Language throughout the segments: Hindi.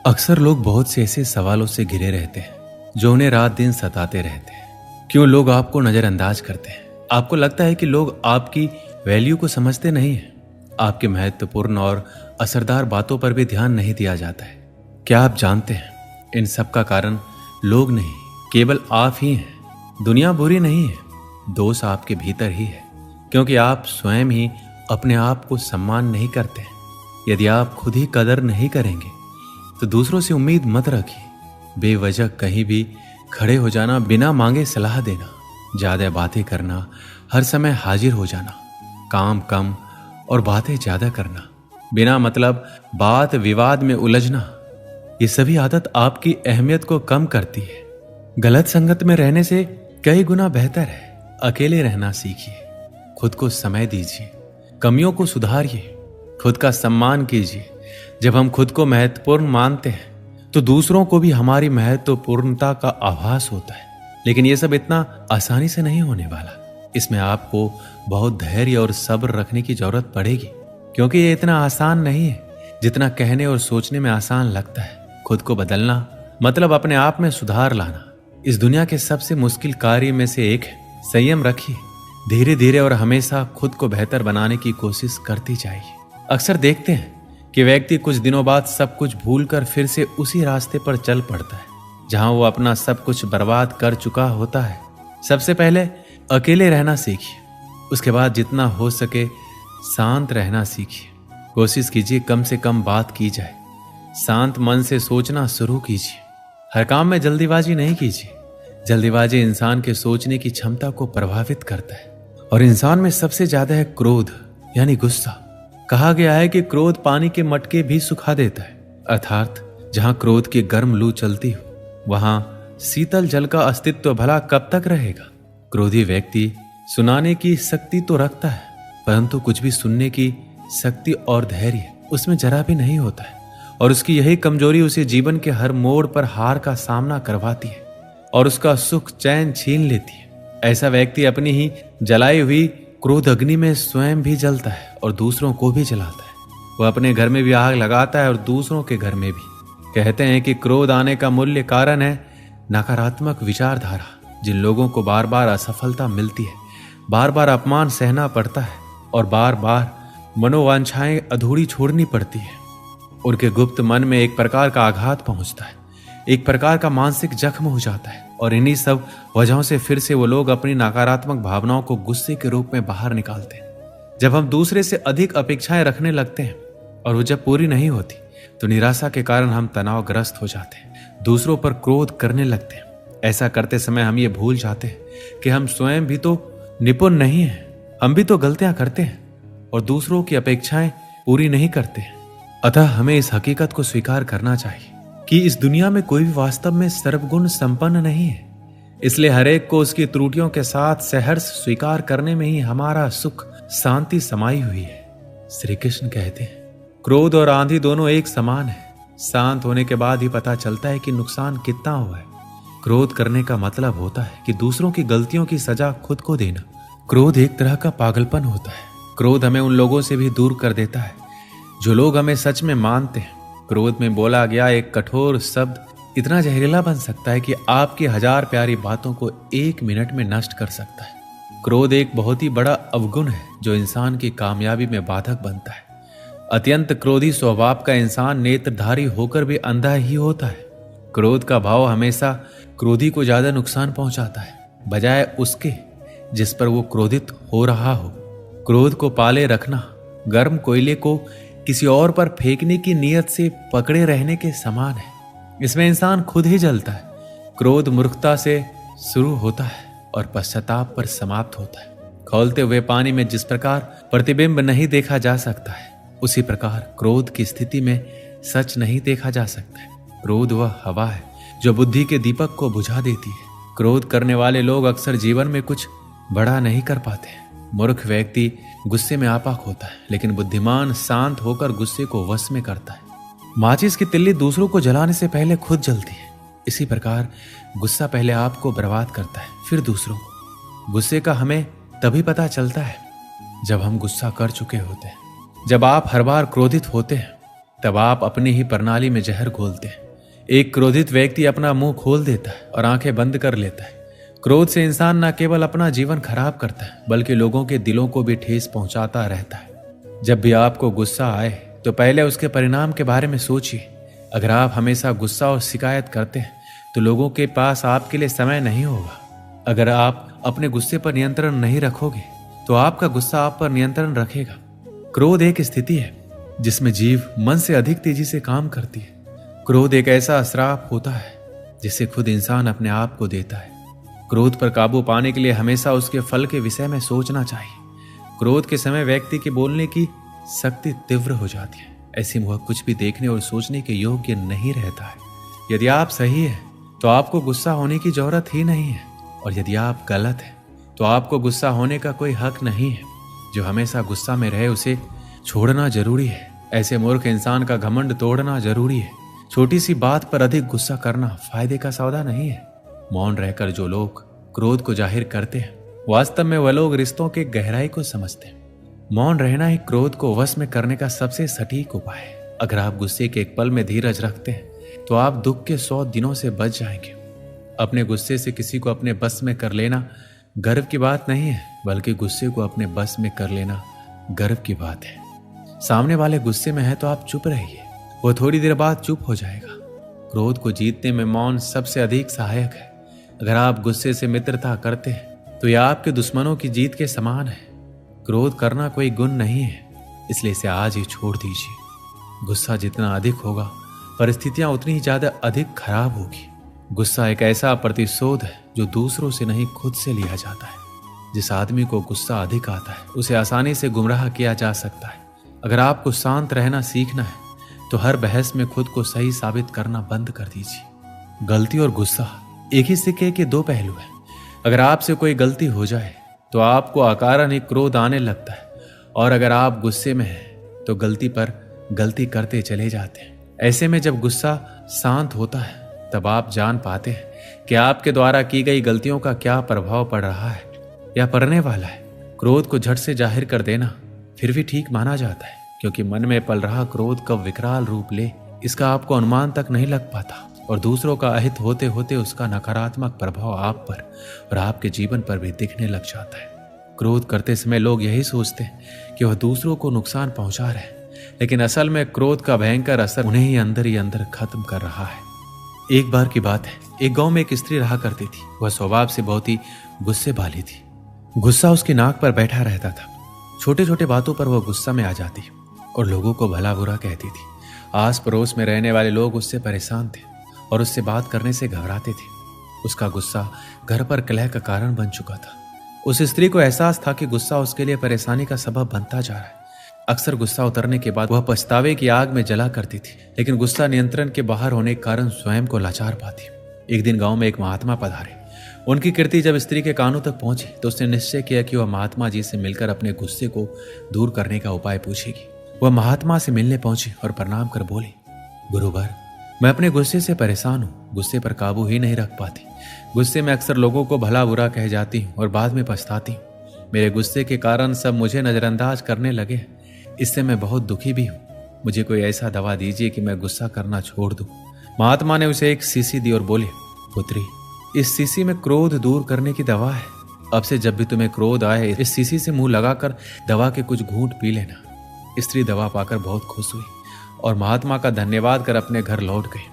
अक्सर लोग बहुत से ऐसे सवालों से घिरे रहते हैं जो उन्हें रात दिन सताते रहते हैं। क्यों लोग आपको नजरअंदाज करते हैं? आपको लगता है कि लोग आपकी वैल्यू को समझते नहीं हैं? आपके महत्वपूर्ण और असरदार बातों पर भी ध्यान नहीं दिया जाता है। क्या आप जानते हैं, इन सब का कारण लोग नहीं, केवल आप ही हैं। दुनिया बुरी नहीं है, दोष आपके भीतर ही है, क्योंकि आप स्वयं ही अपने आप को सम्मान नहीं करते हैं। यदि आप खुद ही कदर नहीं करेंगे तो दूसरों से उम्मीद मत रखिए। बेवजह कहीं भी खड़े हो जाना, बिना मांगे सलाह देना, ज्यादा बातें करना, हर समय हाजिर हो जाना, काम कम और बातें ज्यादा करना, बिना मतलब बात विवाद में उलझना, ये सभी आदत आपकी अहमियत को कम करती है। गलत संगत में रहने से कई गुना बेहतर है अकेले रहना सीखिए। खुद को समय दीजिए, कमियों को सुधारिए, खुद का सम्मान कीजिए। जब हम खुद को महत्वपूर्ण मानते हैं तो दूसरों को भी हमारी महत्वपूर्णता का आभास होता है। लेकिन यह सब इतना आसानी से नहीं होने वाला। इसमें आपको बहुत धैर्य और सब्र रखने की जरूरत पड़ेगी, क्योंकि ये इतना आसान नहीं है जितना कहने और सोचने में आसान लगता है। खुद को बदलना मतलब अपने आप में सुधार लाना। इस दुनिया के सबसे मुश्किल कार्य में से एक है। संयम रखिए, धीरे धीरे और हमेशा खुद को बेहतर बनाने की कोशिश करती जाइए। अक्सर देखते हैं कि व्यक्ति कुछ दिनों बाद सब कुछ भूलकर फिर से उसी रास्ते पर चल पड़ता है जहां वो अपना सब कुछ बर्बाद कर चुका होता है। सबसे पहले अकेले रहना सीखिए, उसके बाद जितना हो सके शांत रहना सीखिए। कोशिश कीजिए कम से कम बात की जाए। शांत मन से सोचना शुरू कीजिए। हर काम में जल्दीबाजी नहीं कीजिए। जल्दीबाजी इंसान के सोचने की क्षमता को प्रभावित करता है और इंसान में सबसे ज्यादा है क्रोध, यानी गुस्सा। कहा गया है कि क्रोध पानी के मटके भी सुखा देता है, अर्थात जहां क्रोध की गर्म लू चलती हो वहां शीतल जल का अस्तित्व भला कब तक रहेगा। क्रोधी व्यक्ति सुनाने की शक्ति तो रखता है, परंतु कुछ भी सुनने की शक्ति और धैर्य उसमें जरा भी नहीं होता है, और उसकी यही कमजोरी उसे जीवन के हर मोड़ पर हार का सामना करवाती है और उसका सुख चैन छीन लेती है। ऐसा व्यक्ति अपनी ही जलाई हुई क्रोध अग्नि में स्वयं भी जलता है और दूसरों को भी जलाता है। वह अपने घर में भी आग लगाता है और दूसरों के घर में भी। कहते हैं कि क्रोध आने का मूल्य कारण है नकारात्मक विचारधारा। जिन लोगों को बार बार असफलता मिलती है, बार बार अपमान सहना पड़ता है और बार बार मनोवांछाएं अधूरी छोड़नी पड़ती है, उनके गुप्त मन में एक प्रकार का आघात पहुंचता है, एक प्रकार का मानसिक जख्म हो जाता है। और इन्हीं सब वजहों से फिर से वो लोग अपनी नकारात्मक भावनाओं को गुस्से के रूप में बाहर निकालते हैं। जब हम दूसरे से अधिक अपेक्षाएं रखने लगते हैं और वो जब पूरी नहीं होती तो निराशा के कारण हम तनावग्रस्त हो जाते हैं, दूसरों पर क्रोध करने लगते हैं। ऐसा करते समय हम ये भूल जाते हैं कि हम स्वयं भी तो निपुण नहीं हैं, हम भी तो गलतियां करते हैं और दूसरों की अपेक्षाएं पूरी नहीं करते हैं। अतः हमें इस हकीकत को स्वीकार करना चाहिए कि इस दुनिया में कोई भी वास्तव में सर्वगुण संपन्न नहीं है। इसलिए हर एक को उसकी त्रुटियों के साथ सहर्ष स्वीकार करने में ही हमारा सुख शांति समाई हुई है। श्री कृष्ण कहते हैं, क्रोध और आंधी दोनों एक समान है। शांत होने के बाद ही पता चलता है कि नुकसान कितना हुआ है। क्रोध करने का मतलब होता है कि दूसरों की गलतियों की सजा खुद को देना। क्रोध एक तरह का पागलपन होता है। क्रोध हमें उन लोगों से भी दूर कर देता है जो लोग हमें सच में मानते हैं। क्रोध में बोला गया एक कठोर शब्द इतना जहरीला बन सकता है कि आपकी 1000 प्यारी बातों को 1 मिनट में नष्ट कर सकता है। क्रोध एक बहुत ही बड़ा अवगुण है जो इंसान की कामयाबी में बाधक बनता है। अत्यंत क्रोधी स्वभाव का इंसान नेत्रधारी होकर भी अंधा ही होता है। क्रोध का भाव हमेशा क्रोधी को ज्यादा नुकसान पहुंचाता है बजाय उसके जिस पर वो क्रोधित हो रहा हो। क्रोध को पाले रखना गर्म कोयले को किसी और पर फेंकने की नीयत से पकड़े रहने के समान है। इसमें इंसान खुद ही जलता है। क्रोध मूर्खता से शुरू होता है और पश्चाताप पर समाप्त होता है। खौलते हुए पानी में जिस प्रकार प्रतिबिंब नहीं देखा जा सकता है, उसी प्रकार क्रोध की स्थिति में सच नहीं देखा जा सकता है। क्रोध वह हवा है जो बुद्धि के दीपक को बुझा देती है। क्रोध करने वाले लोग अक्सर जीवन में कुछ बड़ा नहीं कर पाते। मूर्ख व्यक्ति गुस्से में आपाक होता है, लेकिन बुद्धिमान शांत होकर गुस्से को वश में करता है। माचिस की तिल्ली दूसरों को जलाने से पहले खुद जलती है। इसी प्रकार गुस्सा पहले आपको बर्बाद करता है, फिर दूसरों को। गुस्से का हमें तभी पता चलता है जब हम गुस्सा कर चुके होते हैं। जब आप हर बार क्रोधित होते हैं तब आप अपनी ही प्रणाली में जहर घोलते हैं। एक क्रोधित व्यक्ति अपना मुंह खोल देता है और आंखें बंद कर लेता है। क्रोध से इंसान न केवल अपना जीवन खराब करता है बल्कि लोगों के दिलों को भी ठेस पहुंचाता रहता है। जब भी आपको गुस्सा आए तो पहले उसके परिणाम के बारे में सोचिए। अगर आप हमेशा गुस्सा और शिकायत करते हैं तो लोगों के पास आपके लिए समय नहीं होगा। अगर आप अपने गुस्से पर नियंत्रण नहीं रखोगे तो आपका गुस्सा आप पर नियंत्रण रखेगा। क्रोध एक स्थिति है जिसमें जीव मन से अधिक तेजी से काम करती है। क्रोध एक ऐसा श्राप होता है जिसे खुद इंसान अपने आप को देता है। क्रोध पर काबू पाने के लिए हमेशा उसके फल के विषय में सोचना चाहिए। क्रोध के समय व्यक्ति के बोलने की शक्ति तीव्र हो जाती है। ऐसे में वह कुछ भी देखने और सोचने के योग्य नहीं रहता है। यदि आप सही हैं तो आपको गुस्सा होने की जरूरत ही नहीं है, और यदि आप गलत हैं तो आपको गुस्सा होने का कोई हक नहीं है। जो हमेशा गुस्सा में रहे उसे छोड़ना जरूरी है। ऐसे मूर्ख इंसान का घमंड तोड़ना जरूरी है। छोटी सी बात पर अधिक गुस्सा करना फायदे का सौदा नहीं है। मौन रहकर जो लोग क्रोध को जाहिर करते हैं वास्तव में वह लोग रिश्तों के गहराई को समझते हैं। मौन रहना ही क्रोध को वश में करने का सबसे सटीक उपाय है। अगर आप गुस्से के एक पल में धीरज रखते हैं तो आप दुख के 100 दिनों से बच जाएंगे। अपने गुस्से से किसी को अपने बस में कर लेना गर्व की बात नहीं है, बल्कि गुस्से को अपने बस में कर लेना गर्व की बात है। सामने वाले गुस्से में है तो आप चुप रहिए, वो थोड़ी देर बाद चुप हो जाएगा। क्रोध को जीतने में मौन सबसे अधिक सहायक है। अगर आप गुस्से से मित्रता करते हैं तो यह आपके दुश्मनों की जीत के समान है। क्रोध करना कोई गुण नहीं है, इसलिए इसे आज ही छोड़ दीजिए। गुस्सा जितना अधिक होगा परिस्थितियां उतनी ही ज्यादा अधिक खराब होगी। गुस्सा एक ऐसा प्रतिशोध है जो दूसरों से नहीं खुद से लिया जाता है। जिस आदमी को गुस्सा अधिक आता है उसे आसानी से गुमराह किया जा सकता है। अगर आपको शांत रहना सीखना है तो हर बहस में खुद को सही साबित करना बंद कर दीजिए। गलती और गुस्सा एक ही सिक्के के दो पहलू हैं। अगर आपसे कोई गलती हो जाए तो आपको अकारण ही क्रोध आने लगता है, और अगर आप गुस्से में हैं तो गलती पर गलती करते चले जाते हैं। ऐसे में जब गुस्सा शांत होता है तब आप जान पाते हैं कि आपके द्वारा की गई गलतियों का क्या प्रभाव पड़ रहा है या पड़ने वाला है। क्रोध को झट से जाहिर कर देना फिर भी ठीक माना जाता है, क्योंकि मन में पल रहा क्रोध कब विकराल रूप ले इसका आपको अनुमान तक नहीं लग पाता, और दूसरों का अहित होते होते उसका नकारात्मक प्रभाव आप पर और आपके जीवन पर भी दिखने लग जाता है। क्रोध करते समय लोग यही सोचते हैं कि वह दूसरों को नुकसान पहुंचा रहे हैं, लेकिन असल में क्रोध का भयंकर असर उन्हें ही अंदर खत्म कर रहा है। एक बार की बात है, एक गांव में एक स्त्री रहा करती थी। वह स्वभाव से बहुत ही गुस्से वाली थी। गुस्सा उसकी नाक पर बैठा रहता था। छोटे छोटे बातों पर वह गुस्सा में आ जाती और लोगों को भला बुरा कहती थी। आस पड़ोस में रहने वाले लोग उससे परेशान थे और उससे बात करने से घबराते थे। उसका गुस्सा घर पर कलह का कारण बन चुका था। उस स्त्री को एहसास था कि गुस्सा उसके लिए परेशानी का सबब बनता जा रहा है। अक्सर गुस्सा उतरने के बाद वह पछतावे की आग में जला करती थी, लेकिन गुस्सा नियंत्रण के बाहर होने के कारण स्वयं को लाचार पाती। एक दिन गांव में एक महात्मा पधारे। उनकी कीर्ति जब स्त्री के कानों तक पहुंची तो उसने निश्चय किया कि वह महात्मा जी से मिलकर अपने गुस्से को दूर करने का उपाय पूछेगी। वह महात्मा से मिलने पहुंची और प्रणाम कर बोली, गुरुवर, मैं अपने गुस्से से परेशान हूँ। गुस्से पर काबू ही नहीं रख पाती। गुस्से में अक्सर लोगों को भला बुरा कह जाती हूँ और बाद में पछताती हूँ। मेरे गुस्से के कारण सब मुझे नजरअंदाज करने लगे। इससे मैं बहुत दुखी भी हूँ। मुझे कोई ऐसा दवा दीजिए कि मैं गुस्सा करना छोड़ दूं। महात्मा ने उसे एक शीशी दी और बोले, पुत्री, इस शीशी में क्रोध दूर करने की दवा है। अब से जब भी तुम्हें क्रोध आए इस शीशी से मुंह लगाकर दवा के कुछ घूंट पी लेना। स्त्री दवा पाकर बहुत खुश हुई और महात्मा का धन्यवाद कर अपने घर लौट गई।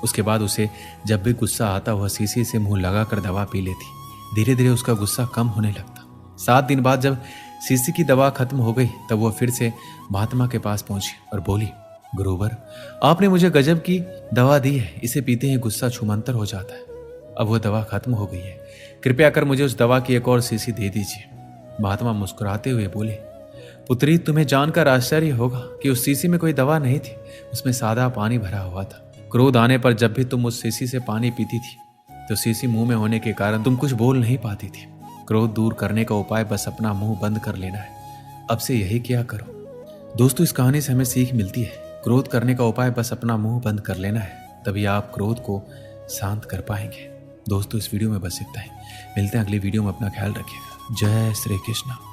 उसके बाद उसे जब भी गुस्सा आता वह शीशी से मुंह लगाकर दवा पी लेती। धीरे धीरे उसका गुस्सा कम होने लगता। 7 दिन बाद जब शीशी की दवा खत्म हो गई तब वह फिर से महात्मा के पास पहुंची और बोली, गुरुवर, आपने मुझे गजब की दवा दी है। इसे पीते ही गुस्सा छूमंतर हो जाता है। अब वह दवा खत्म हो गई है। कृपया कर मुझे उस दवा की एक और शीशी दे दीजिए। महात्मा मुस्कुराते हुए बोले, पुत्री, तुम्हें जानकर आश्चर्य होगा कि उस शीशी में कोई दवा नहीं थी। उसमें सादा पानी भरा हुआ था। क्रोध आने पर जब भी तुम उस शीशी से पानी पीती थी तो शीशी मुंह में होने के कारण तुम कुछ बोल नहीं पाती थी। क्रोध दूर करने का उपाय बस अपना मुंह बंद कर लेना है। अब से यही किया करो। दोस्तों, इस कहानी से हमें सीख मिलती है, क्रोध करने का उपाय बस अपना मुंह बंद कर लेना है, तभी आप क्रोध को शांत कर पाएंगे। दोस्तों, इस वीडियो में बस इतना ही। मिलते हैं अगली वीडियो में। अपना ख्याल रखिएगा। जय श्री कृष्ण।